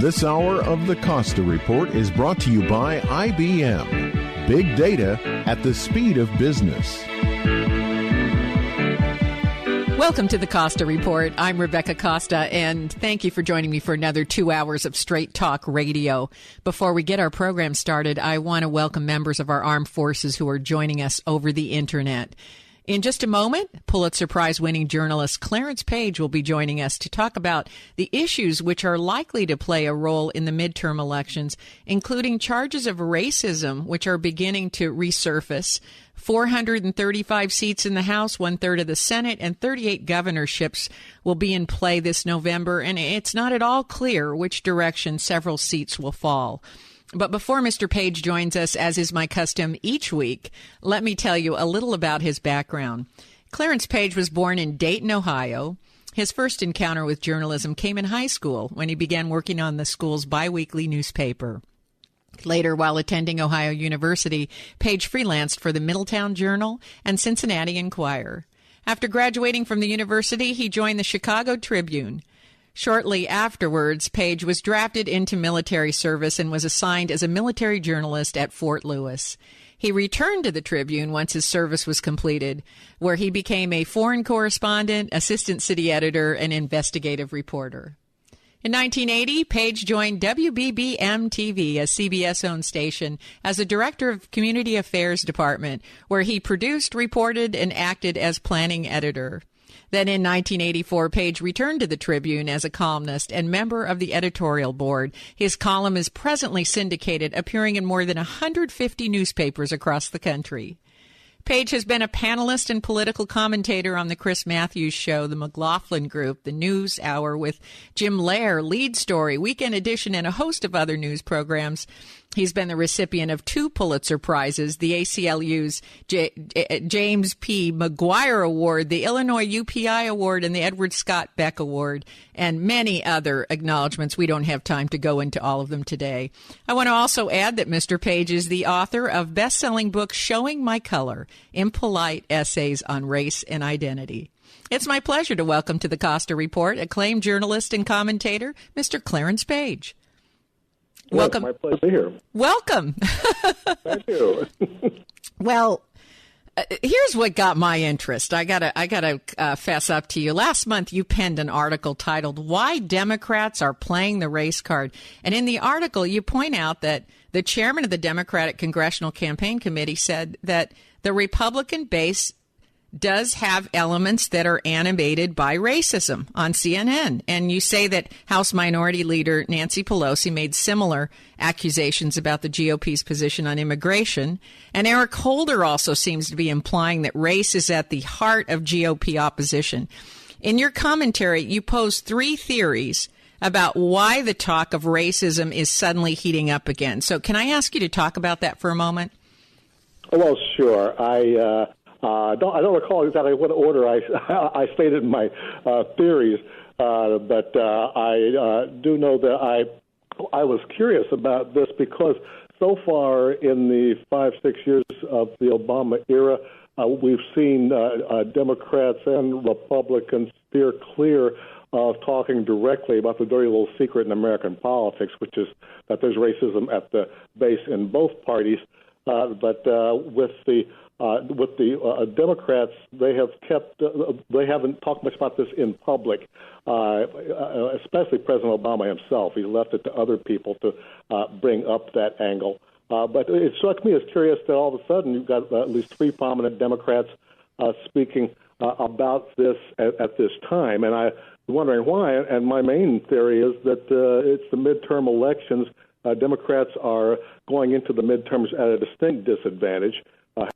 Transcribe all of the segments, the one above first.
This hour of the Costa Report is brought to you by IBM. Big data at the speed of business. Welcome to the Costa Report. I'm Rebecca Costa, and thank you for joining me for another 2 hours of straight talk radio. Before we get our program started, I want to welcome members of our armed forces who are joining us over the Internet. In just a moment, Pulitzer Prize winning journalist Clarence Page will be joining us to talk about the issues which are likely to play a role in the midterm elections, including charges of racism, which are beginning to resurface, 435 seats in the House, 1/3 of the Senate, and 38 governorships will be in play this November, and it's not at all clear which direction several seats will fall. But before Mr. Page joins us, as is my custom each week, let me tell you a little about his background. Clarence Page was born in Dayton, Ohio. His first encounter with journalism came in high school when he began working on the school's biweekly newspaper. Later, while attending Ohio University, Page freelanced for the Middletown Journal and Cincinnati Enquirer. After graduating from the university, he joined the Chicago Tribune. Shortly afterwards, Page was drafted into military service and was assigned as a military journalist at Fort Lewis. He returned to the Tribune once his service was completed, where he became a foreign correspondent, assistant city editor, and investigative reporter. In 1980, Page joined WBBM-TV, a CBS-owned station, as a director of Community Affairs Department, where he produced, reported, and acted as planning editor. Then in 1984, Page returned to the Tribune as a columnist and member of the editorial board. His column is presently syndicated, appearing in more than 150 newspapers across the country. Page has been a panelist and political commentator on the Chris Matthews Show, the McLaughlin Group, the News Hour with Jim Lehrer, Lead Story, Weekend Edition, and a host of other news programs. He's been the recipient of 2 Pulitzer Prizes, the ACLU's James P. McGuire Award, the Illinois UPI Award, and the Edward Scott Beck Award, and many other acknowledgments. We don't have time to go into all of them today. I want to also add that Mr. Page is the author of best-selling book Showing My Color, Impolite Essays on Race and Identity. It's my pleasure to welcome to the Costa Report acclaimed journalist and commentator, Mr. Clarence Page. Welcome. It's my pleasure to be here. Welcome. Thank you. Well, here's what got my interest. I gotta fess up to you. Last month, you penned an article titled "Why Democrats Are Playing the Race Card," and in the article, you point out that the chairman of the Democratic Congressional Campaign Committee said that the Republican base does have elements that are animated by racism on CNN. And you say that House Minority Leader Nancy Pelosi made similar accusations about the GOP's position on immigration. And Eric Holder also seems to be implying that race is at the heart of GOP opposition. In your commentary, you pose 3 theories about why the talk of racism is suddenly heating up again. So can I ask you to talk about that for a moment? Well, sure. I don't recall exactly what order I stated my theories, but I do know that I was curious about this because so far in the 5-6 years of the Obama era, we've seen Democrats and Republicans steer clear of talking directly about the dirty little secret in American politics, which is that there's racism at the base in both parties. But with the Democrats, they haven't talked much about this in public, especially President Obama himself. He left it to other people to bring up that angle. But it struck me as curious that all of a sudden you've got at least 3 prominent Democrats speaking about this at this time. And I'm wondering why. And my main theory is that it's the midterm elections. Democrats are going into the midterms at a distinct disadvantage.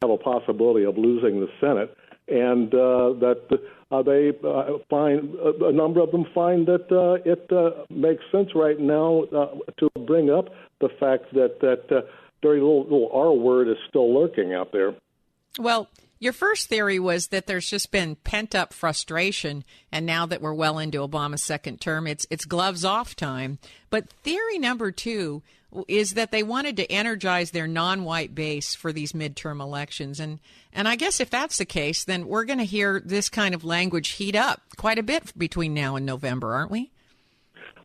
Have a possibility of losing the Senate, and that they find a number of them find that it makes sense right now to bring up the fact that dirty little R word is still lurking out there. Well, your first theory was that there's just been pent-up frustration, and now that we're well into Obama's second term, it's gloves off time. But theory number 2 is that they wanted to energize their non-white base for these midterm elections. And I guess if that's the case, then we're going to hear this kind of language heat up quite a bit between now and November, aren't we?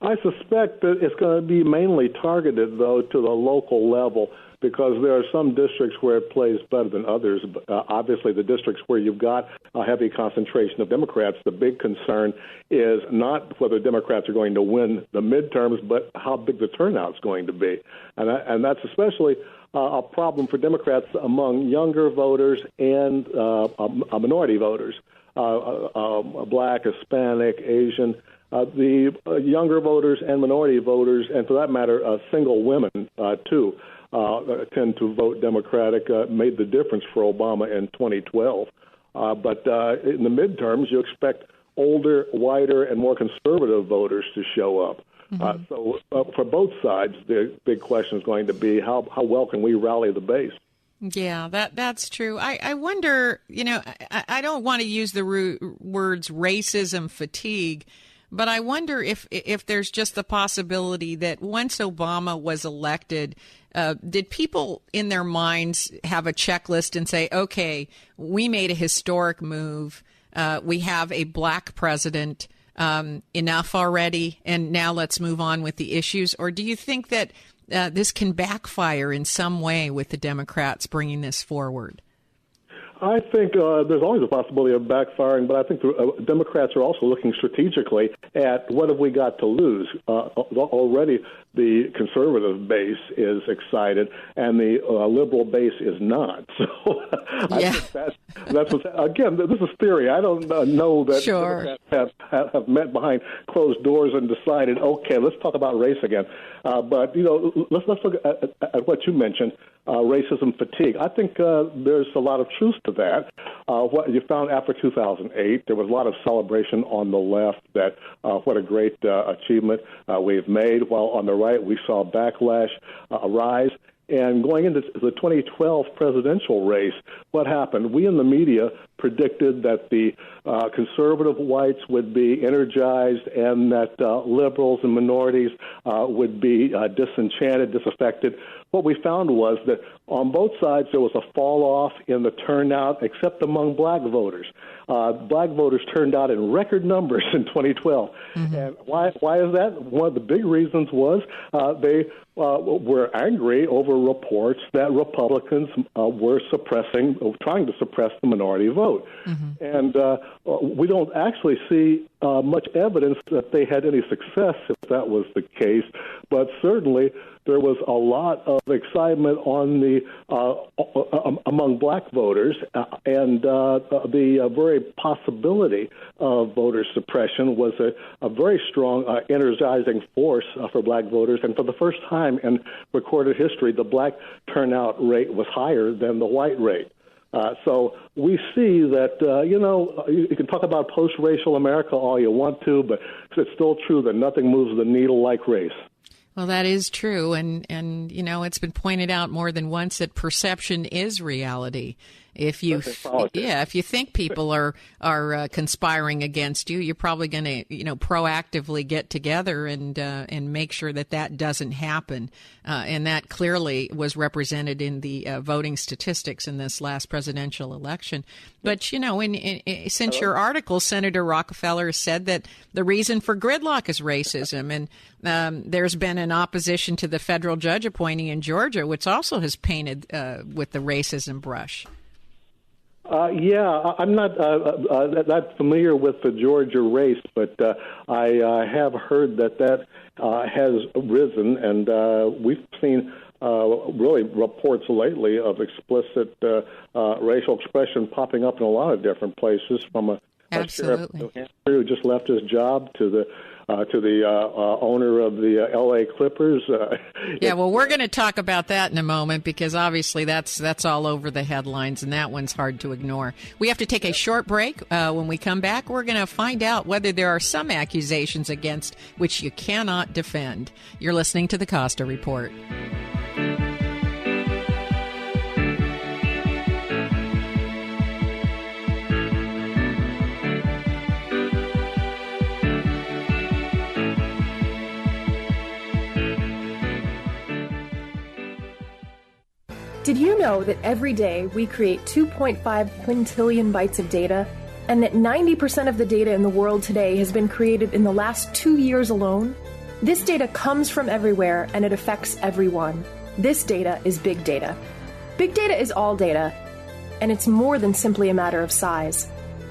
I suspect that it's going to be mainly targeted, though, to the local level, because there are some districts where it plays better than others. Obviously, the districts where you've got a heavy concentration of Democrats, the big concern is not whether Democrats are going to win the midterms, but how big the turnout's going to be. And that's especially a problem for Democrats among younger voters and minority voters, Black, Hispanic, Asian. The younger voters and minority voters, and for that matter, single women, too, tend to vote Democratic, made the difference for Obama in 2012. But in the midterms, you expect older, whiter, and more conservative voters to show up. Mm-hmm. So for both sides, the big question is going to be how well can we rally the base? Yeah, that's true. I wonder, I don't want to use the words racism fatigue, but I wonder if there's just the possibility that once Obama was elected, did people in their minds have a checklist and say, okay, we made a historic move. We have a black president, enough already, and now let's move on with the issues? Or do you think that this can backfire in some way with the Democrats bringing this forward? I think there's always a possibility of backfiring, but I think the Democrats are also looking strategically at what have we got to lose. Already the conservative base is excited, and the liberal base is not. So I think that's what's, again, this is theory. I don't know that Democrats have met behind closed doors and decided, okay, let's talk about race again. But, let's look at what you mentioned. Racism fatigue. I think there's a lot of truth to that. What you found after 2008, there was a lot of celebration on the left that what a great achievement we've made, while on the right we saw backlash arise. And going into the 2012 presidential race, what happened? We in the media predicted that the conservative whites would be energized and that liberals and minorities would be disenchanted, disaffected. What we found was that on both sides there was a fall-off in the turnout, except among black voters. Black voters turned out in record numbers in 2012. Mm-hmm. And why is that? One of the big reasons was they were angry over reports that Republicans were trying to suppress the minority vote. Mm-hmm. And we don't actually see much evidence that they had any success if that was the case, but certainly there was a lot of excitement on the among black voters, and the very possibility of voter suppression was a very strong energizing force for black voters. And for the first time in recorded history, the black turnout rate was higher than the white rate. So we see that, you can talk about post-racial America all you want to, but it's still true that nothing moves the needle like race. Well, that is true. And it's been pointed out more than once that perception is reality. If you think people are conspiring against you, you're probably going to proactively get together and make sure that doesn't happen. And that clearly was represented in the voting statistics in this last presidential election. But since your article, Senator Rockefeller said that the reason for gridlock is racism, and there's been an opposition to the federal judge appointing in Georgia, which also has painted with the racism brush. I'm not that familiar with the Georgia race, but I have heard that has risen, and we've seen really reports lately of explicit racial expression popping up in a lot of different places, from a sheriff of New Hampshire who just left his job to the owner of the L.A. Clippers. Well, we're going to talk about that in a moment, because obviously that's all over the headlines, and that one's hard to ignore. We have to take a short break. When we come back, we're going to find out whether there are some accusations against which you cannot defend. You're listening to the Costa Report. Did you know that every day we create 2.5 quintillion bytes of data, and that 90% of the data in the world today has been created in the last 2 years alone? This data comes from everywhere, and it affects everyone. This data is big data. Big data is all data, and it's more than simply a matter of size.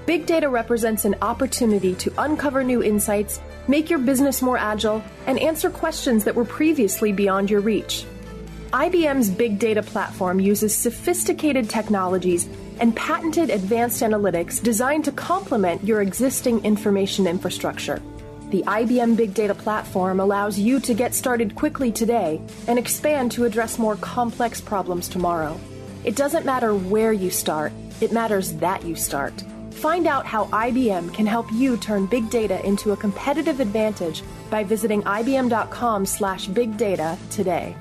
Big data represents an opportunity to uncover new insights, make your business more agile, and answer questions that were previously beyond your reach. IBM's Big Data platform uses sophisticated technologies and patented advanced analytics designed to complement your existing information infrastructure. The IBM Big Data platform allows you to get started quickly today and expand to address more complex problems tomorrow. It doesn't matter where you start, it matters that you start. Find out how IBM can help you turn big data into a competitive advantage by visiting ibm.com/big data today.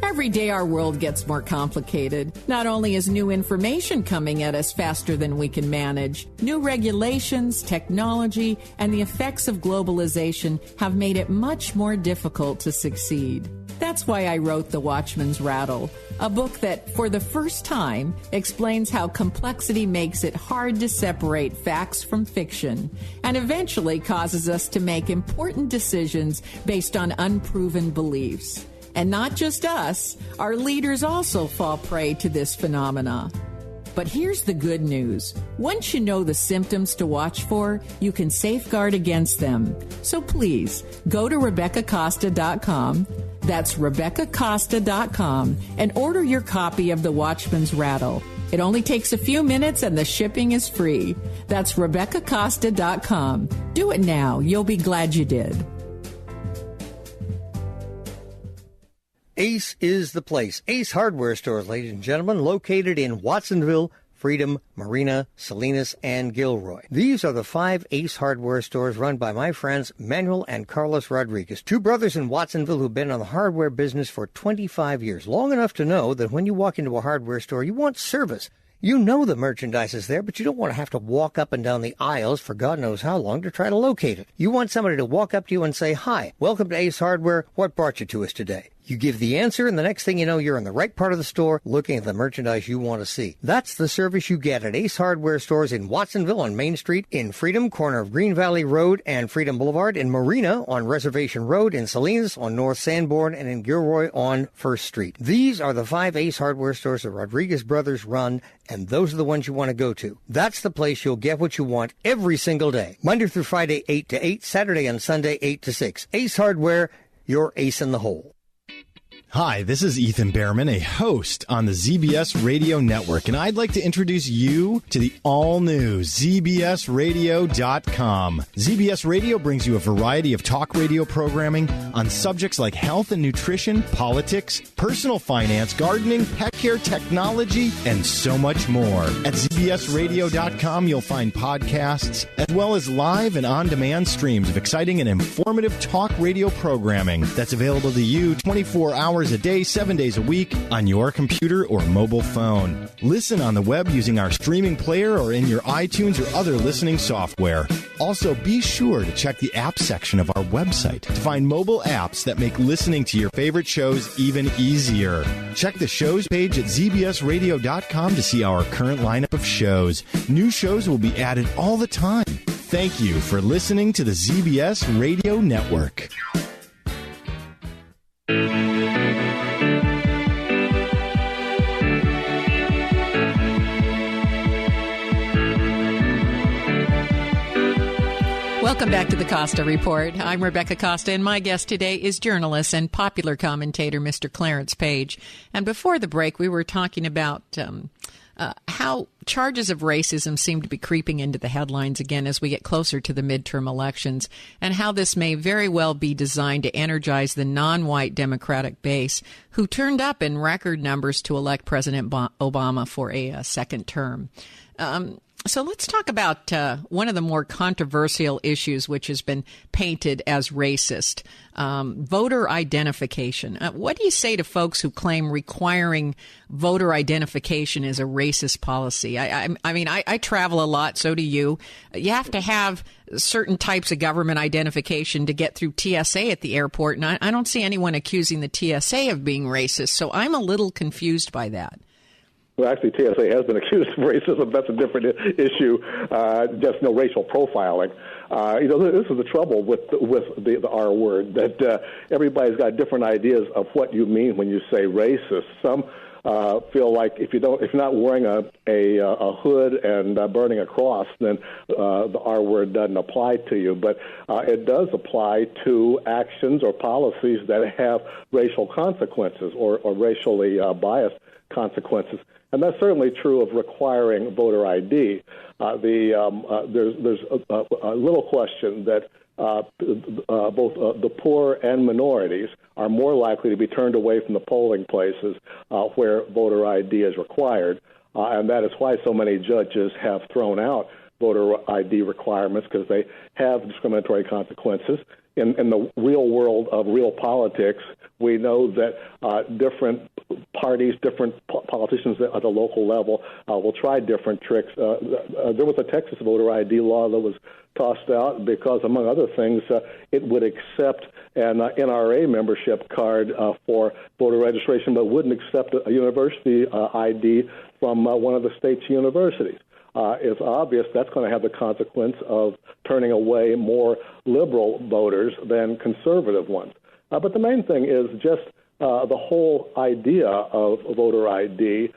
Every day our world gets more complicated. Not only is new information coming at us faster than we can manage, new regulations, technology, and the effects of globalization have made it much more difficult to succeed. That's why I wrote The Watchman's Rattle, a book that, for the first time, explains how complexity makes it hard to separate facts from fiction, and eventually causes us to make important decisions based on unproven beliefs. And not just us, our leaders also fall prey to this phenomena. But here's the good news. Once you know the symptoms to watch for, you can safeguard against them. So please, go to RebeccaCosta.com, that's RebeccaCosta.com, and order your copy of The Watchman's Rattle. It only takes a few minutes and the shipping is free. That's RebeccaCosta.com. Do it now. You'll be glad you did. Ace is the place. Ace Hardware Stores, ladies and gentlemen, located in Watsonville, Freedom, Marina, Salinas, and Gilroy. These are the 5 Ace Hardware stores run by my friends Manuel and Carlos Rodriguez, 2 brothers in Watsonville who've been on the hardware business for 25 years, long enough to know that when you walk into a hardware store, you want service. You know the merchandise is there, but you don't want to have to walk up and down the aisles for God knows how long to try to locate it. You want somebody to walk up to you and say, "Hi, welcome to Ace Hardware. What brought you to us today?" You give the answer, and the next thing you know, you're in the right part of the store looking at the merchandise you want to see. That's the service you get at Ace Hardware Stores in Watsonville on Main Street, in Freedom, corner of Green Valley Road and Freedom Boulevard, in Marina on Reservation Road, in Salinas on North Sanborn, and in Gilroy on First Street. These are the 5 Ace Hardware stores the Rodriguez brothers run, and those are the ones you want to go to. That's the place you'll get what you want every single day. Monday through Friday, 8 to 8, Saturday and Sunday, 8 to 6. Ace Hardware, your ace in the hole. Hi, this is Ethan Behrman, a host on the ZBS Radio Network, and I'd like to introduce you to the all-new ZBSradio.com. ZBS Radio brings you a variety of talk radio programming on subjects like health and nutrition, politics, personal finance, gardening, pet care, technology, and so much more. At ZBSradio.com, you'll find podcasts, as well as live and on-demand streams of exciting and informative talk radio programming that's available to you 24 hours a day, 7 days a week on your computer or mobile phone. Listen on the web using our streaming player or in your iTunes or other listening software. Also, be sure to check the app section of our website to find mobile apps that make listening to your favorite shows even easier. Check the shows page at zbsradio.com to see our current lineup of shows. New shows will be added all the time. Thank you for listening to the ZBS Radio Network. Welcome back to the Costa Report. I'm Rebecca Costa, and my guest today is journalist and popular commentator, Mr. Clarence Page. And before the break, we were talking about how charges of racism seem to be creeping into the headlines again as we get closer to the midterm elections, and how this may very well be designed to energize the non-white Democratic base who turned up in record numbers to elect President Obama for a second term. So let's talk about one of the more controversial issues, which has been painted as racist, voter identification. What do you say to folks who claim requiring voter identification is a racist policy? I mean, I travel a lot, so do you. You have to have certain types of government identification to get through TSA at the airport, and I don't see anyone accusing the TSA of being racist, so I'm a little confused by that. Well, actually, TSA has been accused of racism. That's a different issue, just racial profiling. This is the trouble with the R word, that everybody's got different ideas of what you mean when you say racist. Some feel like if you're not wearing a hood and burning a cross, then the R word doesn't apply to you. But it does apply to actions or policies that have racial consequences or racially biased consequences. And that's certainly true of requiring voter ID. There's a little question that both the poor and minorities are more likely to be turned away from the polling places where voter ID is required. And that is why so many judges have thrown out voter ID requirements, because they have discriminatory consequences. In the real world of real politics, we know that different parties, different politicians at the local level will try different tricks. There was a Texas voter ID law that was tossed out because, among other things, it would accept an NRA membership card for voter registration, but wouldn't accept a university ID from one of the state's universities. It's obvious that's going to have the consequence of turning away more liberal voters than conservative ones. But the main thing is just the whole idea of voter ID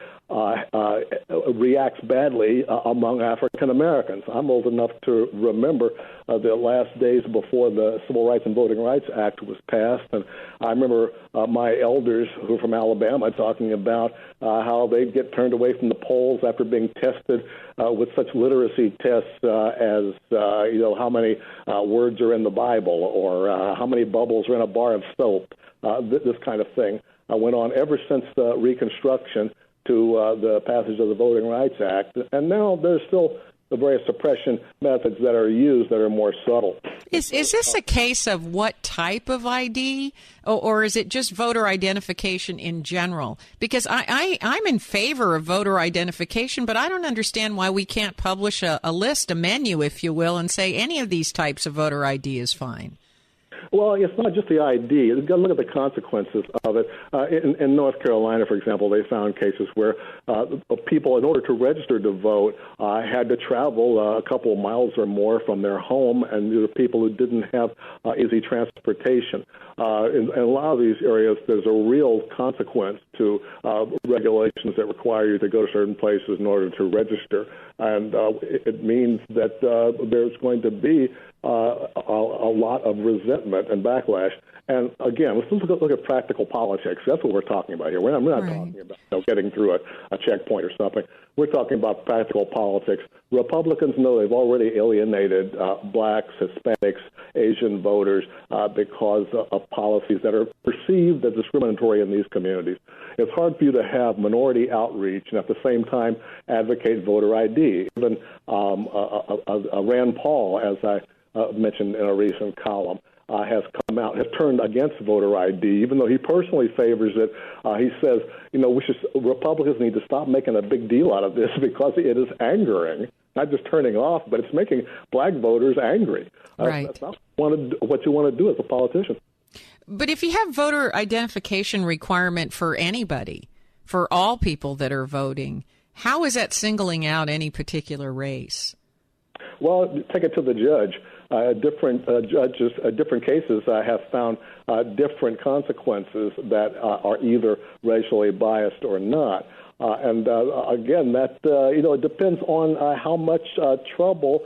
reacts badly among African Americans. I'm old enough to remember the last days before the Civil Rights and Voting Rights Act was passed, and I remember my elders who are from Alabama talking about how they'd get turned away from the polls after being tested with such literacy tests as how many words are in the Bible, or how many bubbles are in a bar of soap. This kind of thing went on ever since Reconstruction to the passage of the Voting Rights Act, and now there's still the various suppression methods that are used that are more subtle. Is this a case of what type of ID, or is it just voter identification in general? Because I'm in favor of voter identification, but I don't understand why we can't publish a list, a menu, if you will, and say any of these types of voter ID is fine. Well, it's not just the ID. You've got to look at the consequences of it. In North Carolina, for example, they found cases where people, in order to register to vote, had to travel a couple of miles or more from their home, and there were people who didn't have easy transportation. In a lot of these areas, there's a real consequence to regulations that require you to go to certain places in order to register, and it means that there's going to be a lot of resentment and backlash. And again, let's look at practical politics. That's what we're talking about here. We're not right. Talking about getting through a checkpoint or something. We're talking about practical politics. Republicans know they've already alienated blacks, Hispanics, Asian voters because of policies that are perceived as discriminatory in these communities. It's hard for you to have minority outreach and at the same time advocate voter ID. Even Rand Paul, as I mentioned in a recent column, has come out, has turned against voter ID, even though he personally favors it. He says, Republicans need to stop making a big deal out of this because it is angering, not just turning off, but it's making black voters angry. Right. That's not what you want to do as a politician. But if you have voter identification requirement for anybody, for all people that are voting, how is that singling out any particular race? Well, take it to the judge. Different judges, different cases have found different consequences that are either racially biased or not. And again, that it depends on how much trouble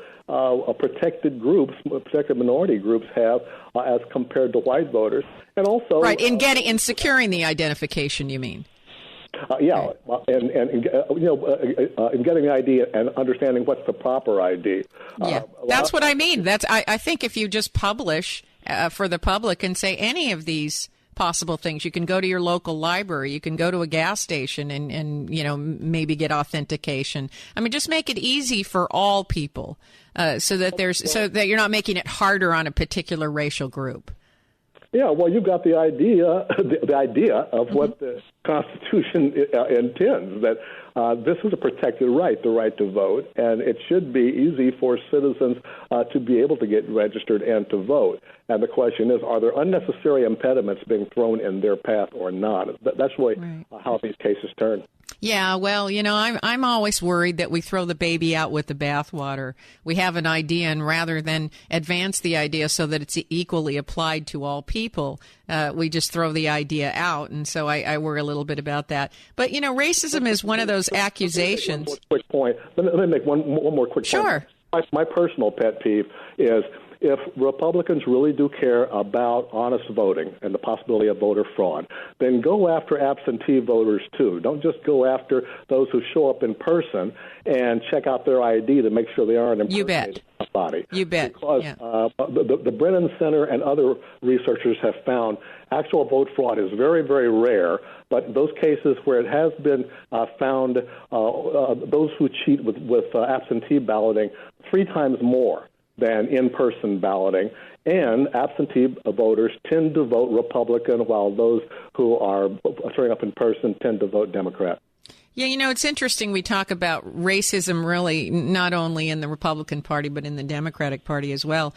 protected groups, protected minority groups have as compared to white voters, and also in securing the identification. You mean? Yeah, and getting the ID and understanding what's the proper ID. Yeah, that's what I mean. I think if you just publish for the public and say any of these possible things, you can go to your local library, you can go to a gas station and maybe get authentication. I mean, just make it easy for all people, so that you're not making it harder on a particular racial group. Yeah, well, you've got the idea of what the Constitution intends, that this is a protected right, the right to vote, and it should be easy for citizens to be able to get registered and to vote. And the question is, are there unnecessary impediments being thrown in their path or not? That's really how these cases turn. Yeah, well, I'm always worried that we throw the baby out with the bathwater. We have an idea, and rather than advance the idea so that it's equally applied to all people, we just throw the idea out. And so I worry a little bit about that. But, racism is one of those accusations. One quick point. Let me make one more quick point. Sure. My personal pet peeve is, if Republicans really do care about honest voting and the possibility of voter fraud, then go after absentee voters, too. Don't just go after those who show up in person and check out their ID to make sure they aren't impersonating somebody. You bet. Because the Brennan Center and other researchers have found actual vote fraud is very, very rare, but those cases where it has been found, those who cheat with absentee balloting 3 times more than in-person balloting, and absentee voters tend to vote Republican, while those who are showing up in person tend to vote Democrat. Yeah, it's interesting we talk about racism really not only in the Republican Party but in the Democratic Party as well.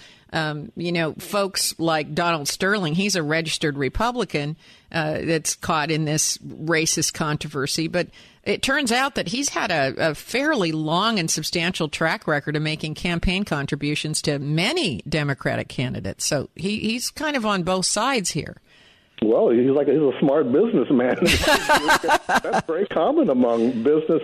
Folks like Donald Sterling, he's a registered Republican that's caught in this racist controversy, but it turns out that he's had a fairly long and substantial track record of making campaign contributions to many Democratic candidates. So he's kind of on both sides here. Well, he's a smart businessman. That's very common among business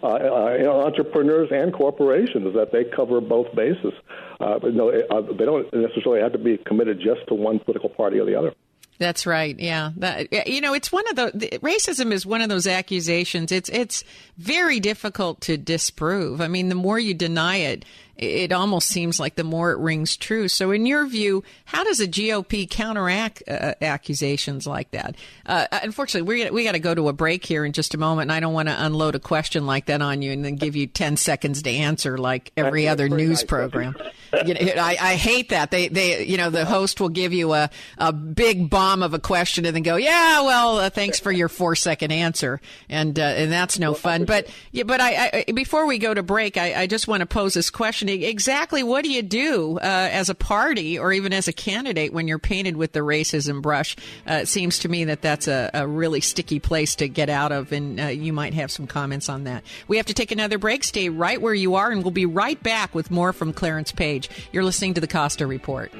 entrepreneurs and corporations, that they cover both bases. They don't necessarily have to be committed just to one political party or the other. That's right. Yeah. It's one of racism is one of those accusations. It's very difficult to disprove. I mean, the more you deny it, it almost seems like the more it rings true. So in your view, how does the GOP counteract accusations like that? Unfortunately, we got to go to a break here in just a moment, and I don't want to unload a question like that on you and then give you 10 seconds to answer like every other news program. I hate that. They the host will give you a big bomb of a question and then go, thanks for your 4-second answer, and that's no fun. But I before we go to break, I just want to pose this question: exactly what do you do as a party or even as a candidate when you're painted with the racism brush? It seems to me that that's a really sticky place to get out of, and you might have some comments on that. We have to take another break. Stay right where you are, and we'll be right back with more from Clarence Page. You're listening to the Costa Report.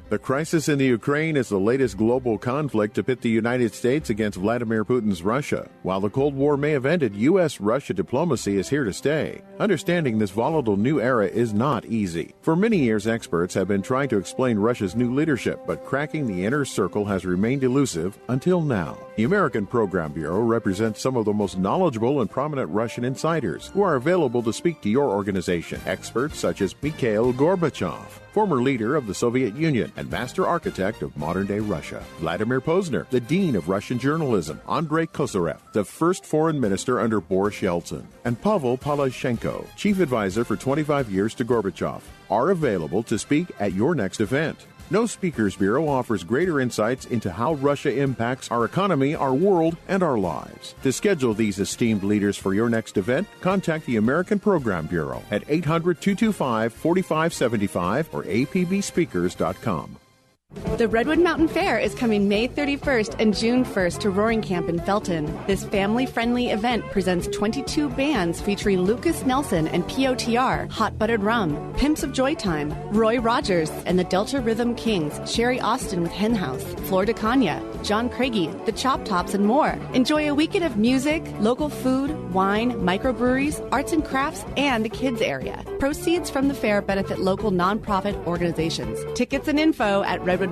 The crisis in the Ukraine is the latest global conflict to pit the United States against Vladimir Putin's Russia. While the Cold War may have ended, U.S.-Russia diplomacy is here to stay. Understanding this volatile new era is not easy. For many years, experts have been trying to explain Russia's new leadership, but cracking the inner circle has remained elusive until now. The American Program Bureau represents some of the most knowledgeable and prominent Russian insiders who are available to speak to your organization. Experts such as Mikhail Gorbachev, former leader of the Soviet Union and master architect of modern-day Russia; Vladimir Posner, the dean of Russian journalism; Andrei Kozyrev, the first foreign minister under Boris Yeltsin; and Pavel Palashchenko, chief advisor for 25 years to Gorbachev, are available to speak at your next event. No Speakers Bureau offers greater insights into how Russia impacts our economy, our world, and our lives. To schedule these esteemed leaders for your next event, contact the American Program Bureau at 800-225-4575 or apbspeakers.com. The Redwood Mountain Fair is coming May 31st and June 1st to Roaring Camp in Felton. This family-friendly event presents 22 bands featuring Lucas Nelson and POTR, Hot Buttered Rum, Pimps of Joytime, Roy Rogers, and the Delta Rhythm Kings, Sherry Austin with Hen House, Flor de Cagna, John Craigie, the Chop Tops, and more. Enjoy a weekend of music, local food, wine, microbreweries, arts and crafts, and the kids area. Proceeds from the fair benefit local nonprofit organizations. Tickets and info at redwoodmountainfair.com.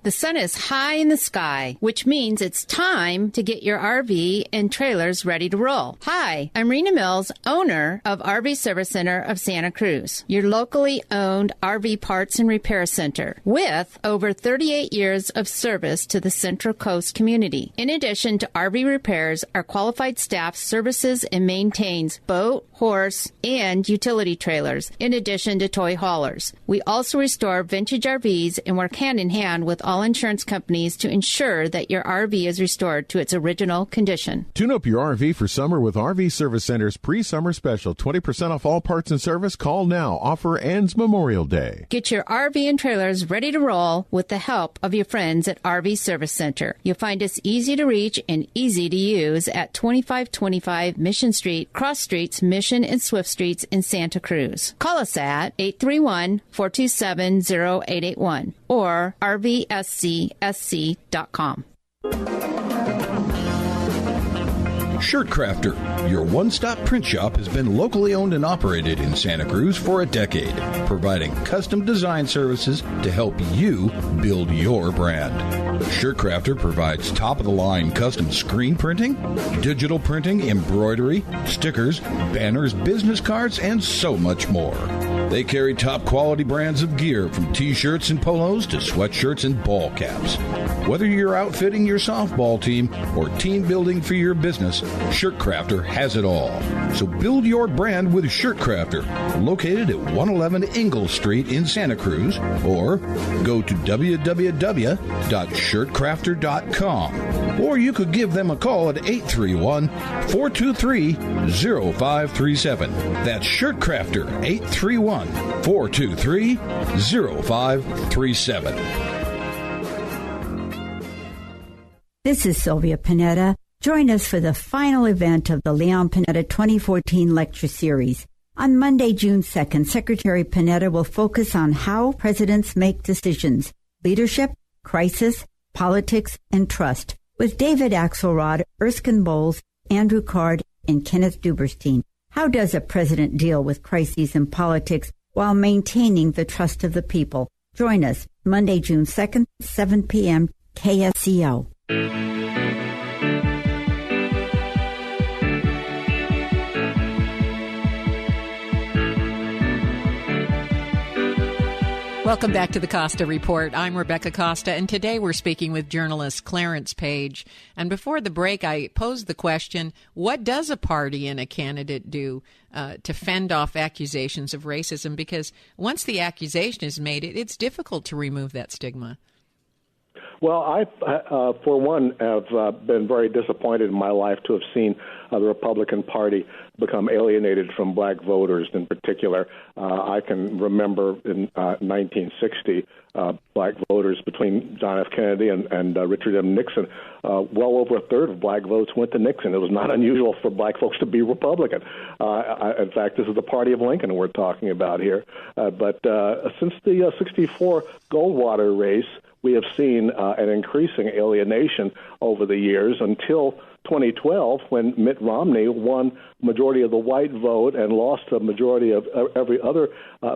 The sun is high in the sky, which means it's time to get your RV and trailers ready to roll. Hi, I'm Rena Mills, owner of RV Service Center of Santa Cruz, your locally owned RV parts and repair center, with over 38 years of service to the Central Coast community. In addition to RV repairs, our qualified staff services and maintains boat, horse, and utility trailers, in addition to toy haulers. We also restore vintage RVs and work hand in hand with all insurance companies to ensure that your RV is restored to its original condition. Tune up your RV for summer with RV Service Center's pre-summer special. 20% off all parts and service. Call now. Offer ends Memorial Day. Get your RV and trailers ready to roll with the help of your friends at RV Service Center. You'll find us easy to reach and easy to use at 2525 Mission Street, Cross Streets, Mission and Swift Streets in Santa Cruz. Call us at 831-427-0881 or rvscsc.com. Shirt Crafter, your one-stop print shop, has been locally owned and operated in Santa Cruz for a decade, providing custom design services to help you build your brand. Shirt Crafter provides top-of-the-line custom screen printing, digital printing, embroidery, stickers, banners, business cards, and so much more. They carry top-quality brands of gear from T-shirts and polos to sweatshirts and ball caps. Whether you're outfitting your softball team or team building for your business, Shirt Crafter has it all. So build your brand with Shirt Crafter, located at 111 Ingalls Street in Santa Cruz, or go to www.shirtcrafter.com. Or you could give them a call at 831-423-0537. That's Shirt Crafter, 831-423-0537. This is Sylvia Panetta. Join us for the final event of the Leon Panetta 2014 Lecture Series. On Monday, June 2nd, Secretary Panetta will focus on how presidents make decisions, leadership, crisis, politics, and trust, with David Axelrod, Erskine Bowles, Andrew Card, and Kenneth Duberstein. How does a president deal with crises in politics while maintaining the trust of the people? Join us Monday, June 2nd, 7 p.m., KSCO. Welcome back to the Costa Report. I'm Rebecca Costa, and today we're speaking with journalist Clarence Page. And before the break, I posed the question, what does a party and a candidate do to fend off accusations of racism? Because once the accusation is made, it's difficult to remove that stigma. Well, I, for one, have been very disappointed in my life to have seen the Republican Party become alienated from black voters in particular. I can remember in 1960, black voters between John F. Kennedy and Richard M. Nixon, well over a third of black votes went to Nixon. It was not unusual for black folks to be Republican. In fact, this is the party of Lincoln we're talking about here. But since the 64 Goldwater race, we have seen an increasing alienation over the years until 2012, when Mitt Romney won majority of the white vote and lost the majority of every other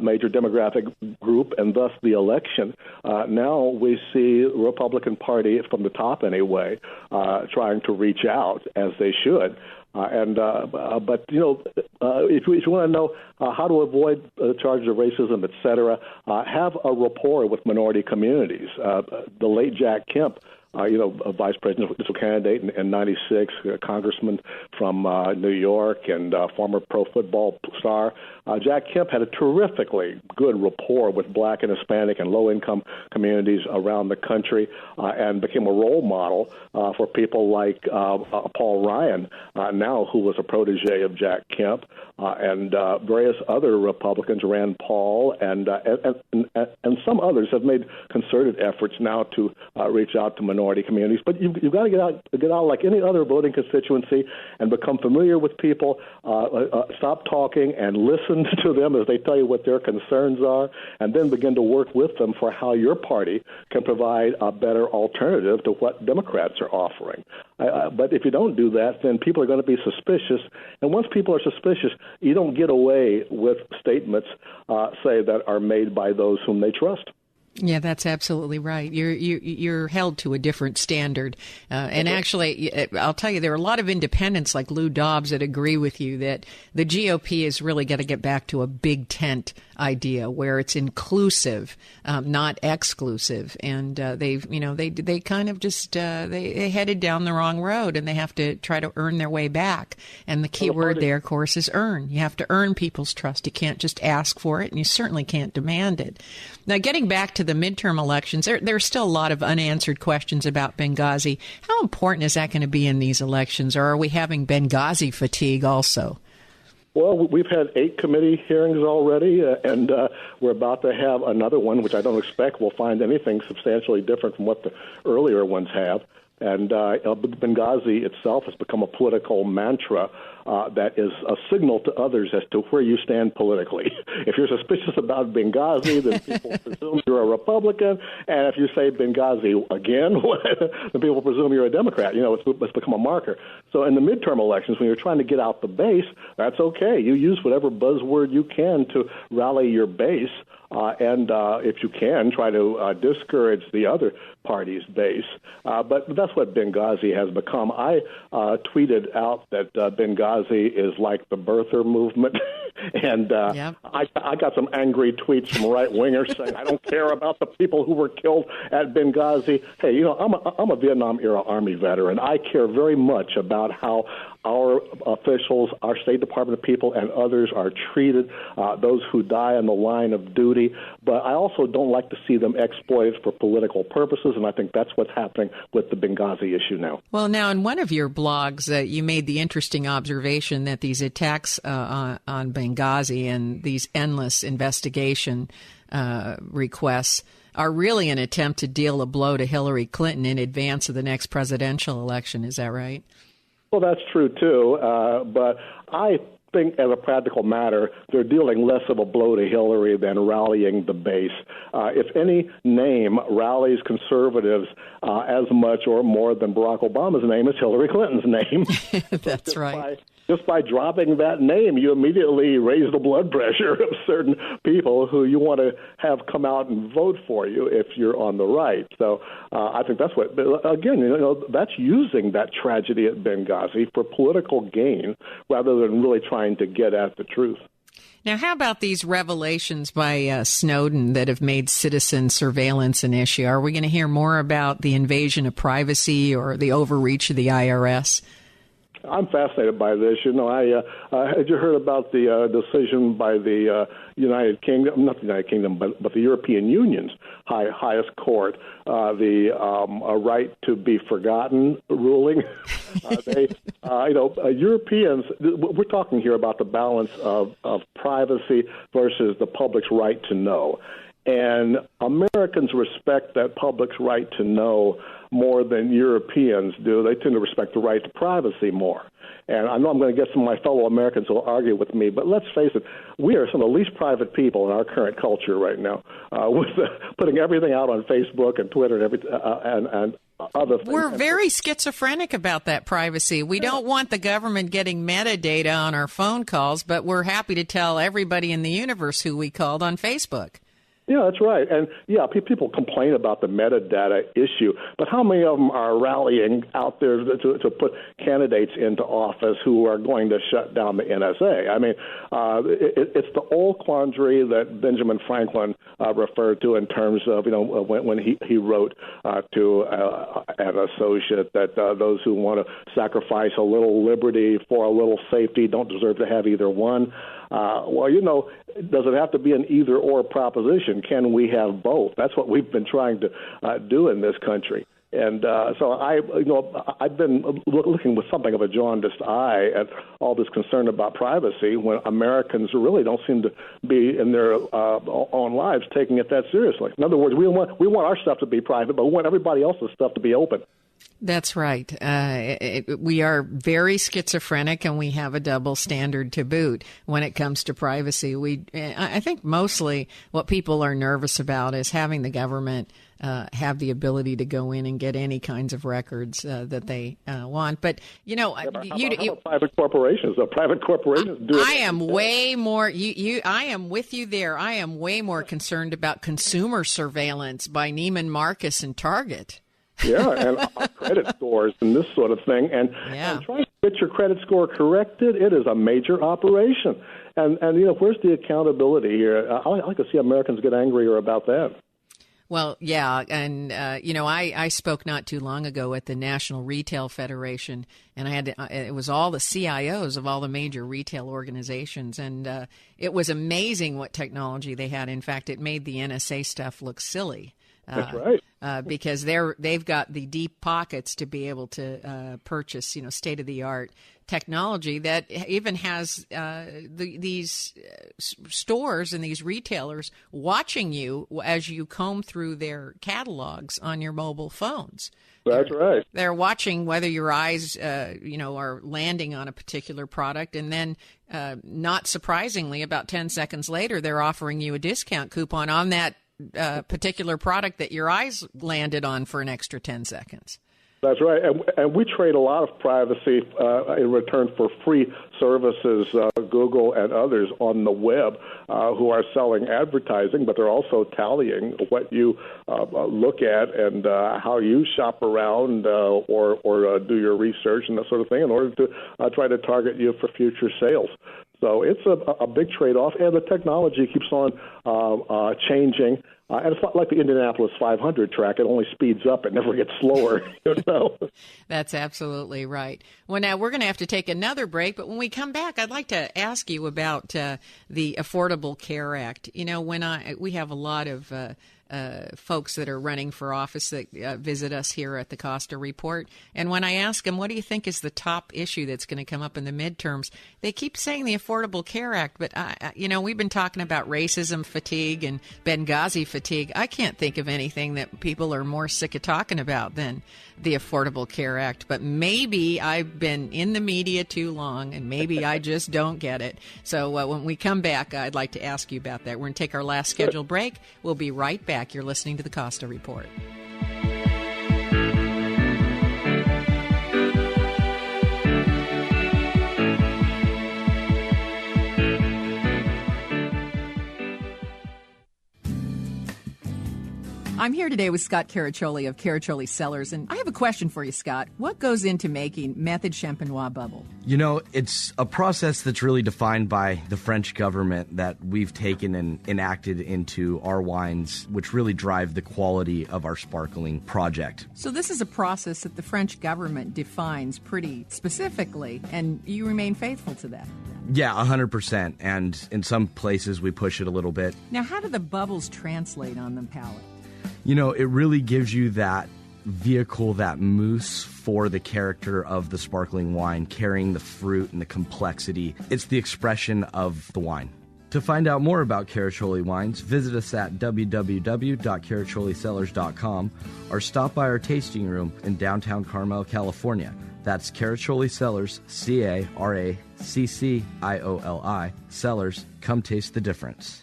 major demographic group, and thus the election. Now we see the Republican Party, from the top anyway, trying to reach out, as they should. But you know, if you want to know how to avoid charges of racism, et cetera, have a rapport with minority communities. The late Jack Kemp, a vice presidential candidate in '96, a congressman from New York, and former pro football star. Jack Kemp had a terrifically good rapport with black and Hispanic and low-income communities around the country, and became a role model for people like Paul Ryan, now who was a protege of Jack Kemp, and various other Republicans, Rand Paul, and some others have made concerted efforts now to reach out to minority communities. But you've got to get out like any other voting constituency and become familiar with people, stop talking and listen to them as they tell you what their concerns are, and then begin to work with them for how your party can provide a better alternative to what Democrats are offering. But if you don't do that, then people are going to be suspicious. And once people are suspicious, you don't get away with statements, say, that are made by those whom they trust. Yeah, that's absolutely right. You're held to a different standard, and actually, I'll tell you, there are a lot of independents like Lou Dobbs that agree with you that the GOP is really got to get back to a big tent idea where it's inclusive, not exclusive. And they kind of just they headed down the wrong road, and they have to try to earn their way back. And the key word there, of course, is earn. You have to earn people's trust. You can't just ask for it, and you certainly can't demand it. Now, getting back to the midterm elections, there are still a lot of unanswered questions about Benghazi. How important is that going to be in these elections, or are we having Benghazi fatigue also? Well, we've had 8 committee hearings already, and we're about to have another one, which I don't expect will find anything substantially different from what the earlier ones have. And Benghazi itself has become a political mantra that is a signal to others as to where you stand politically. If you're suspicious about Benghazi, then people presume you're a Republican. And if you say Benghazi again, then people presume you're a Democrat. It's become a marker. So in the midterm elections, when you're trying to get out the base, that's okay. You use whatever buzzword you can to rally your base. And if you can, try to discourage the other party's base. But that's what Benghazi has become. I tweeted out that Benghazi is like the birther movement. And I got some angry tweets from right-wingers saying, I don't care about the people who were killed at Benghazi. Hey, I'm a Vietnam-era Army veteran. I care very much about how our officials, our State Department people, and others are treated, those who die on the line of duty. But I also don't like to see them exploited for political purposes, and I think that's what's happening with the Benghazi issue now. Well, now, in one of your blogs, you made the interesting observation that these attacks on Benghazi and these endless investigation requests are really an attempt to deal a blow to Hillary Clinton in advance of the next presidential election. Is that right? Well, that's true, too. But I think, as a practical matter, they're dealing less of a blow to Hillary than rallying the base. If any name rallies conservatives as much or more than Barack Obama's name, it's Hillary Clinton's name. That's right. Just by dropping that name, you immediately raise the blood pressure of certain people who you want to have come out and vote for you if you're on the right. So I think that's what, again, that's using that tragedy at Benghazi for political gain rather than really trying to get at the truth. Now, how about these revelations by Snowden that have made citizen surveillance an issue? Are we going to hear more about the invasion of privacy or the overreach of the IRS? I'm fascinated by this. Had you heard about the decision by the United Kingdom, not the United Kingdom, but the European Union's highest court, the right to be forgotten ruling? Europeans, we're talking here about the balance of privacy versus the public's right to know. And Americans respect that public's right to know more than Europeans do. They tend to respect the right to privacy more. And I know I'm going to get some of my fellow Americans who will argue with me, but let's face it, we are some of the least private people in our current culture right now, with putting everything out on Facebook and Twitter and everything, and other things. We're very schizophrenic about that privacy. We don't want the government getting metadata on our phone calls, but we're happy to tell everybody in the universe who we called on Facebook. Yeah, that's right. And, people complain about the metadata issue, but how many of them are rallying out there to put candidates into office who are going to shut down the NSA? I mean, it's the old quandary that Benjamin Franklin referred to in terms of, when he wrote to an associate that those who want to sacrifice a little liberty for a little safety don't deserve to have either one. Does it have to be an either-or proposition? Can we have both? That's what we've been trying to do in this country. And so I've been looking with something of a jaundiced eye at all this concern about privacy when Americans really don't seem to be in their own lives taking it that seriously. In other words, we want our stuff to be private, but we want everybody else's stuff to be open. That's right. We are very schizophrenic, and we have a double standard to boot when it comes to privacy. I think mostly what people are nervous about is having the government have the ability to go in and get any kinds of records that they want. But, how about private corporations? Private corporations do it. I am way more. I am with you there. I am way more concerned about consumer surveillance by Neiman Marcus and Target. Yeah, and credit scores and this sort of thing. And trying to get your credit score corrected, it is a major operation. And where's the accountability here? I like to see Americans get angrier about that. Well, yeah, and, I spoke not too long ago at the National Retail Federation, and it was all the CIOs of all the major retail organizations, and it was amazing what technology they had. In fact, it made the NSA stuff look silly. That's right. Because they've got the deep pockets to be able to purchase, state-of-the-art technology that even has these stores and these retailers watching you as you comb through their catalogs on your mobile phones. That's right. They're watching whether your eyes, are landing on a particular product, and then, not surprisingly, about 10 seconds later, they're offering you a discount coupon on that particular product that your eyes landed on for an extra 10 seconds. That's right. And we trade a lot of privacy in return for free services, Google and others on the web who are selling advertising, but they're also tallying what you look at and how you shop around or do your research and that sort of thing in order to try to target you for future sales. So it's a big trade-off, and the technology keeps on changing. And it's not like the Indianapolis 500 track. It only speeds up. It never gets slower. That's absolutely right. Well, now we're going to have to take another break, but when we come back, I'd like to ask you about the Affordable Care Act. We have a lot of folks that are running for office that visit us here at the Costa Report. And when I ask them, what do you think is the top issue that's going to come up in the midterms? They keep saying the Affordable Care Act. But, we've been talking about racism fatigue and Benghazi fatigue. I can't think of anything that people are more sick of talking about than the Affordable Care Act. But maybe I've been in the media too long, and maybe I just don't get it. So when we come back, I'd like to ask you about that. We're going to take our last scheduled break. We'll be right back. You're listening to the Costa Report. I'm here today with Scott Caraccioli of Caraccioli Cellars, and I have a question for you, Scott. What goes into making Method Champenois bubble? It's a process that's really defined by the French government that we've taken and enacted into our wines, which really drive the quality of our sparkling project. So this is a process that the French government defines pretty specifically, and you remain faithful to that? Yeah, 100%. And in some places we push it a little bit. Now, how do the bubbles translate on the palate? It really gives you that vehicle, that mousse for the character of the sparkling wine, carrying the fruit and the complexity. It's the expression of the wine. To find out more about Caraccioli wines, visit us at www.caracciolicellars.com or stop by our tasting room in downtown Carmel, California. That's Caraccioli Cellars, Caraccioli, Cellars. Come taste the difference.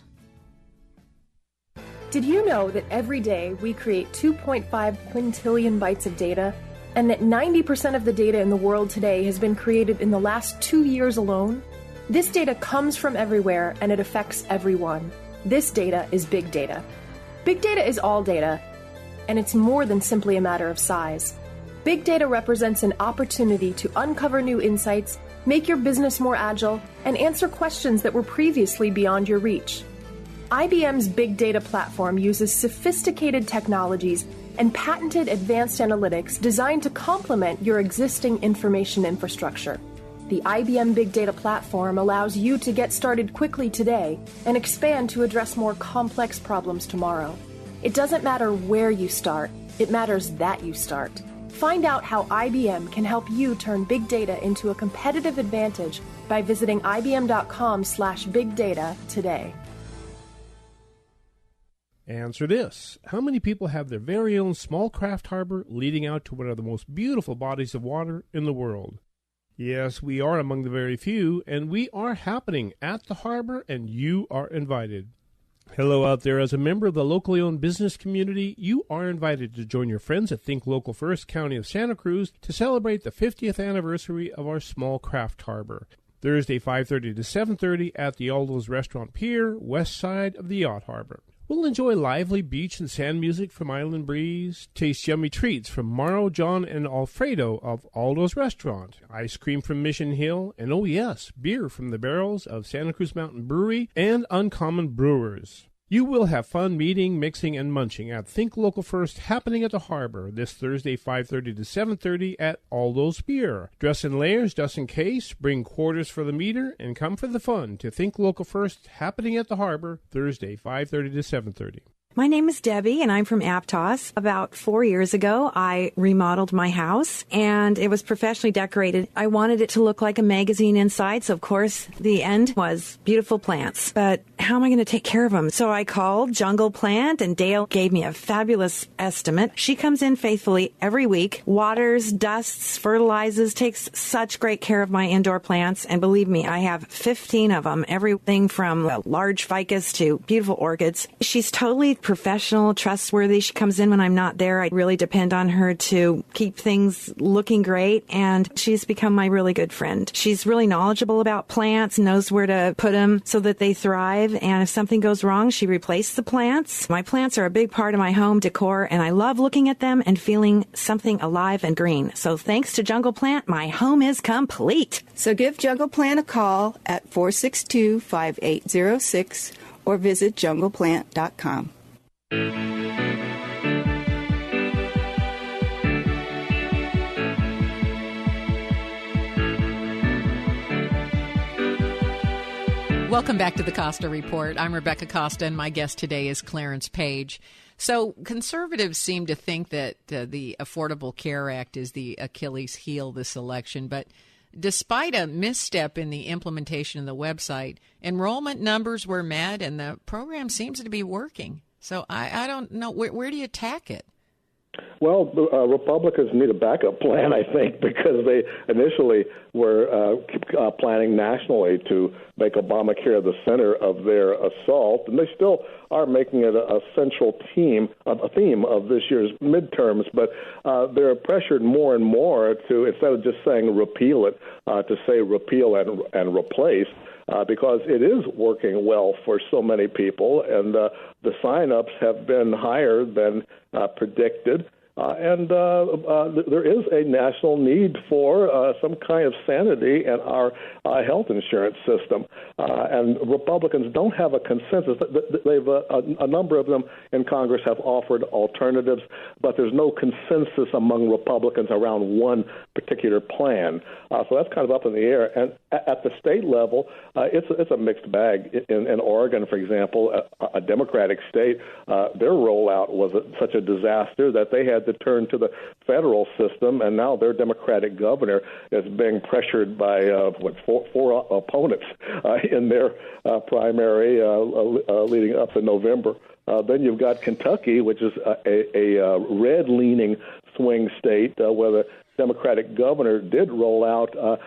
Did you know that every day we create 2.5 quintillion bytes of data, and that 90% of the data in the world today has been created in the last 2 years alone? This data comes from everywhere, and it affects everyone. This data is big data. Big data is all data, and it's more than simply a matter of size. Big data represents an opportunity to uncover new insights, make your business more agile, and answer questions that were previously beyond your reach. IBM's Big Data platform uses sophisticated technologies and patented advanced analytics designed to complement your existing information infrastructure. The IBM Big Data platform allows you to get started quickly today and expand to address more complex problems tomorrow. It doesn't matter where you start, it matters that you start. Find out how IBM can help you turn big data into a competitive advantage by visiting ibm.com/bigdata today. Answer this. How many people have their very own small craft harbor leading out to one of the most beautiful bodies of water in the world? Yes, we are among the very few, and we are happening at the harbor, and you are invited. Hello out there. As a member of the locally owned business community, you are invited to join your friends at Think Local First County of Santa Cruz to celebrate the 50th anniversary of our small craft harbor. Thursday, 5:30 to 7:30 at the Aldo's Restaurant Pier, west side of the Yacht Harbor. We'll enjoy lively beach and sand music from Island Breeze, taste yummy treats from Mauro, John, and Alfredo of Aldo's Restaurant, ice cream from Mission Hill, and oh yes, beer from the barrels of Santa Cruz Mountain Brewery and Uncommon Brewers. You will have fun meeting, mixing, and munching at Think Local First happening at the harbor this Thursday, 5:30 to 7:30 at Aldo's Pier. Dress in layers, just in case, bring quarters for the meter, and come for the fun to Think Local First happening at the harbor Thursday, 5:30 to 7:30. My name is Debbie, and I'm from Aptos. About 4 years ago, I remodeled my house, and it was professionally decorated. I wanted it to look like a magazine inside, so of course, the end was beautiful plants. But how am I going to take care of them? So I called Jungle Plant, and Dale gave me a fabulous estimate. She comes in faithfully every week, waters, dusts, fertilizes, takes such great care of my indoor plants, and believe me, I have 15 of them, everything from large ficus to beautiful orchids. She's totally professional, trustworthy. She comes in when I'm not there. I really depend on her to keep things looking great, and she's become my really good friend. She's really knowledgeable about plants, knows where to put them so that they thrive, and if something goes wrong, she replaces the plants. My plants are a big part of my home decor, and I love looking at them and feeling something alive and green. So thanks to Jungle Plant, my home is complete. So give Jungle Plant a call at 462-5806 or visit jungleplant.com. Welcome back to the Costa Report. I'm Rebecca Costa, and my guest today is Clarence Page. So conservatives seem to think that the Affordable Care Act is the Achilles heel this election, but despite a misstep in the implementation of the website, enrollment numbers were met, and the program seems to be working. So I don't know, where do you attack it? Well, Republicans need a backup plan, I think, because they initially were planning nationally to make Obamacare the center of their assault, and they still are making it a central theme of this year's midterms. But they're pressured more and more to, instead of just saying repeal it, to say repeal and replace. Because it is working well for so many people, and the sign-ups have been higher than predicted. And there is a national need for some kind of sanity in our health insurance system. And Republicans don't have a consensus. They've a number of them in Congress have offered alternatives, but there's no consensus among Republicans around one particular plan. So that's kind of up in the air. And at the state level, it's a mixed bag. In Oregon, for example, a Democratic state, their rollout was such a disaster that they had to turn to the federal system, and now their Democratic governor is being pressured by four opponents in their primary leading up to November. Then you've got Kentucky, which is a red-leaning swing state where the Democratic governor did roll out an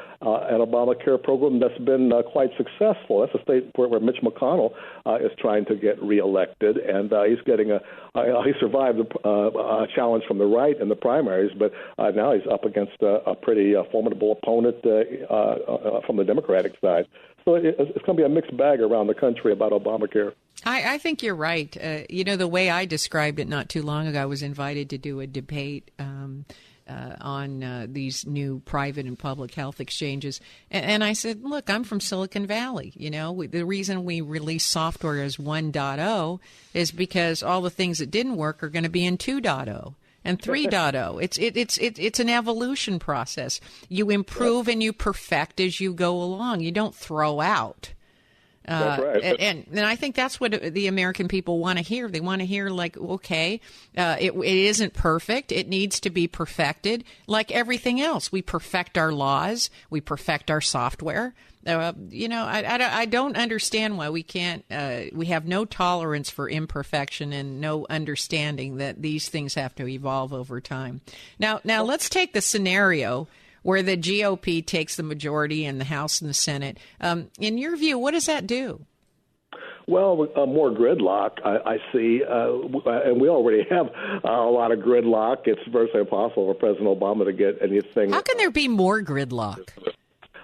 Obamacare program that's been quite successful. That's a state where Mitch McConnell is trying to get reelected, and he's getting he survived a challenge from the right in the primaries, but now he's up against a pretty formidable opponent from the Democratic side. So it's going to be a mixed bag around the country about Obamacare. I think you're right. The way I described it not too long ago, I was invited to do a debate on these new private and public health exchanges. And I said, look, I'm from Silicon Valley. The reason we release software as 1.0 is because all the things that didn't work are going to be in 2.0. And 3.0. It's an evolution process. You improve and you perfect as you go along. You don't throw out. That's right. And I think that's what the American people want to hear. They want to hear, like, okay, it isn't perfect. It needs to be perfected. Like everything else, we perfect our laws. We perfect our software. I don't understand why we can't. We have no tolerance for imperfection and no understanding that these things have to evolve over time. Now let's take the scenario where the GOP takes the majority in the House and the Senate. In your view, what does that do? Well, more gridlock, I see, and we already have a lot of gridlock. It's virtually impossible for President Obama to get anything. How can there be more gridlock?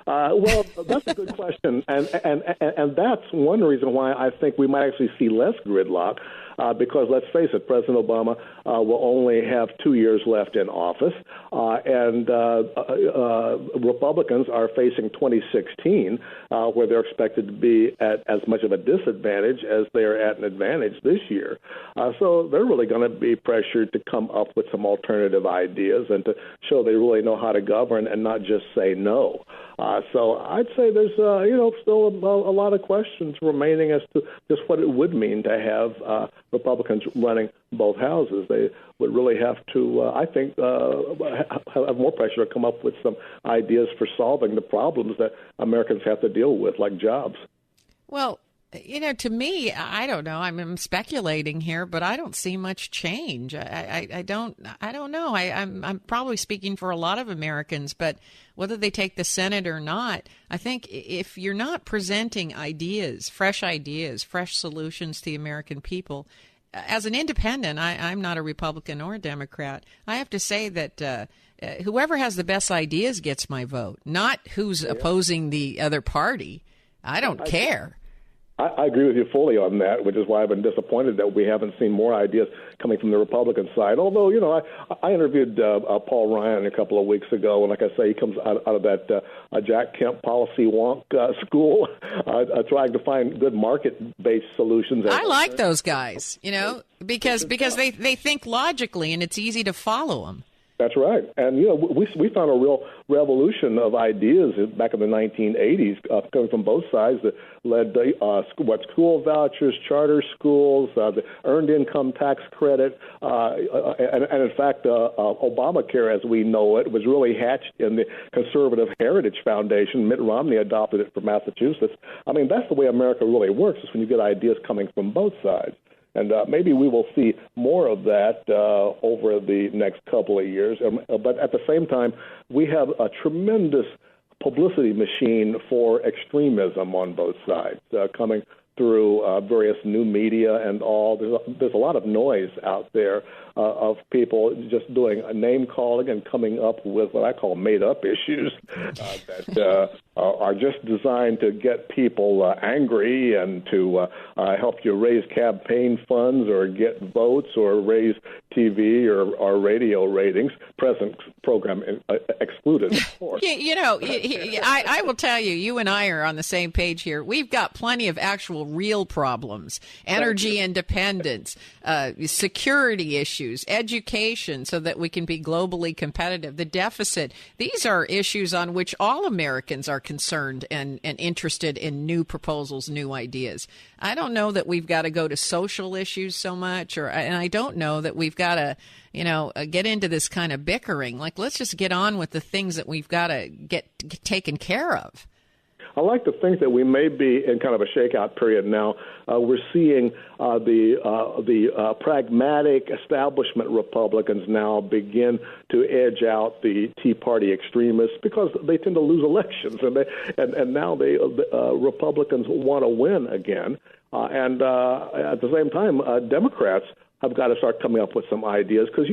Well, that's a good question, and that's one reason why I think we might actually see less gridlock, because let's face it, President Obama will only have 2 years left in office, and Republicans are facing 2016, where they're expected to be at as much of a disadvantage as they're at an advantage this year. So they're really going to be pressured to come up with some alternative ideas and to show they really know how to govern and not just say no. So I'd say there's, still a lot of questions remaining as to just what it would mean to have Republicans running both houses. They would really have to, I think, have more pressure to come up with some ideas for solving the problems that Americans have to deal with, like jobs. Well, to me, I don't know. I'm speculating here, but I don't see much change. I don't know. I'm probably speaking for a lot of Americans, but whether they take the Senate or not, I think if you're not presenting fresh solutions to the American people, as an independent, I'm not a Republican or a Democrat. I have to say that whoever has the best ideas gets my vote, not who's opposing the other party. I don't care. I agree with you fully on that, which is why I've been disappointed that we haven't seen more ideas coming from the Republican side. Although, I interviewed Paul Ryan a couple of weeks ago, and like I say, he comes out of that Jack Kemp policy wonk school, trying to find good market-based solutions. I like those guys, because they think logically, and it's easy to follow them. That's right. And, we found a real revolution of ideas back in the 1980s coming from both sides that led to school vouchers, charter schools, the earned income tax credit. And in fact, Obamacare, as we know it, was really hatched in the Conservative Heritage Foundation. Mitt Romney adopted it from Massachusetts. I mean, that's the way America really works, is when you get ideas coming from both sides. And maybe we will see more of that over the next couple of years. But at the same time, we have a tremendous publicity machine for extremism on both sides coming through various new media and all. There's a lot of noise out there of people just doing a name calling and coming up with what I call made-up issues that are just designed to get people angry and to help you raise campaign funds or get votes or raise TV or radio ratings. Present program excluded, of course. I will tell you, you and I are on the same page here. We've got plenty of actual real problems: energy independence, security issues, education, so that we can be globally competitive, the deficit. These are issues on which all Americans are concerned and interested in new proposals, new ideas. I don't know that we've got to go to social issues so much, and I don't know that we've got to, get into this kind of bickering. Like, let's just get on with the things that we've got to get taken care of. I like to think that we may be in kind of a shakeout period now. We're seeing the pragmatic establishment Republicans now begin to edge out the Tea Party extremists because they tend to lose elections, and now Republicans want to win again. And at the same time, Democrats have got to start coming up with some ideas because,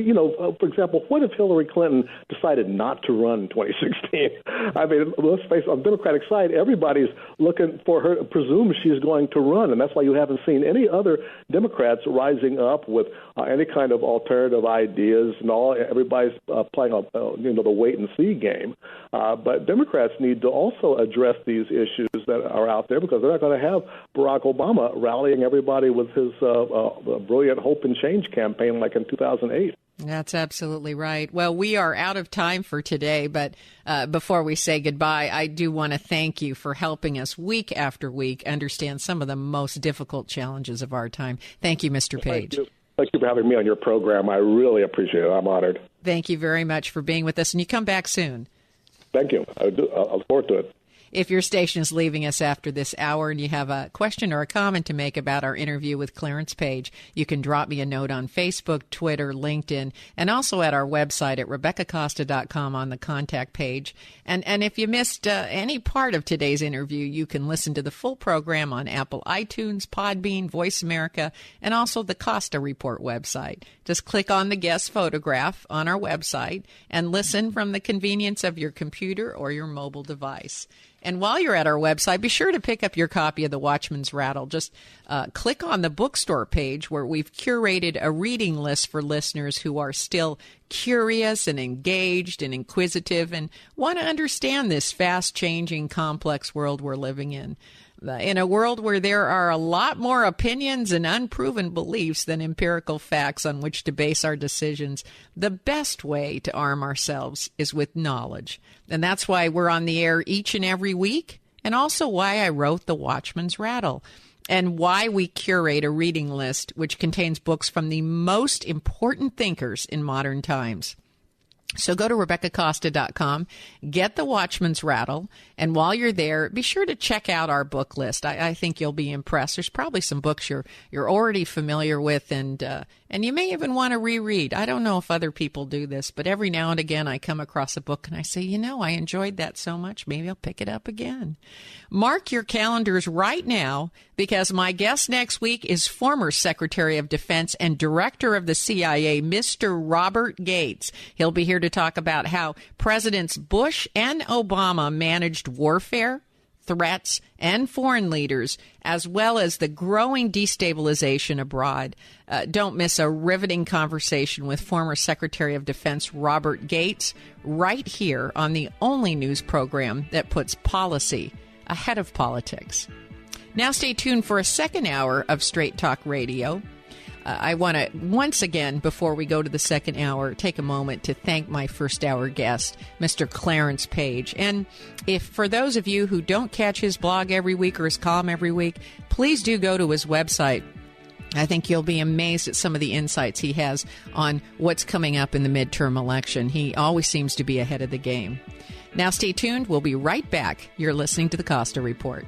for example, what if Hillary Clinton decided not to run in 2016? I mean, let's face it, on the Democratic side, everybody's looking for her, presumes she's going to run, and that's why you haven't seen any other Democrats rising up with any kind of alternative ideas and all. Everybody's playing the wait-and-see game. But Democrats need to also address these issues that are out there because they're not going to have Barack Obama rallying everybody with his brilliant hope and change campaign like in 2008. That's absolutely right. Well, we are out of time for today, but before we say goodbye, I do want to thank you for helping us week after week understand some of the most difficult challenges of our time. Thank you, Mr. Page. Thank you for having me on your program. I really appreciate it. I'm honored. Thank you very much for being with us, and you come back soon. Thank you. I look forward to it. If your station is leaving us after this hour and you have a question or a comment to make about our interview with Clarence Page, you can drop me a note on Facebook, Twitter, LinkedIn, and also at our website at RebeccaCosta.com on the contact page. And if you missed any part of today's interview, you can listen to the full program on Apple iTunes, Podbean, Voice America, and also the Costa Report website. Just click on the guest photograph on our website and listen from the convenience of your computer or your mobile device. And while you're at our website, be sure to pick up your copy of The Watchman's Rattle. Just click on the bookstore page where we've curated a reading list for listeners who are still curious and engaged and inquisitive and want to understand this fast-changing, complex world we're living in. In a world where there are a lot more opinions and unproven beliefs than empirical facts on which to base our decisions, the best way to arm ourselves is with knowledge. And that's why we're on the air each and every week, and also why I wrote The Watchman's Rattle, and why we curate a reading list which contains books from the most important thinkers in modern times. So go to RebeccaCosta.com, get The Watchman's Rattle, and while you're there, be sure to check out our book list. I think you'll be impressed. There's probably some books you're already familiar with, and you may even want to reread. I don't know if other people do this, but every now and again I come across a book and I say, I enjoyed that so much, maybe I'll pick it up again. Mark your calendars right now, because my guest next week is former Secretary of Defense and Director of the CIA, Mr. Robert Gates. He'll be here to talk about how Presidents Bush and Obama managed warfare, threats, and foreign leaders, as well as the growing destabilization abroad. Don't miss a riveting conversation with former Secretary of Defense Robert Gates right here on the only news program that puts policy ahead of politics. Now stay tuned for a second hour of Straight Talk Radio. I want to, once again, before we go to the second hour, take a moment to thank my first hour guest, Mr. Clarence Page. And if for those of you who don't catch his blog every week or his column every week, please do go to his website. I think you'll be amazed at some of the insights he has on what's coming up in the midterm election. He always seems to be ahead of the game. Now stay tuned. We'll be right back. You're listening to the Costa Report.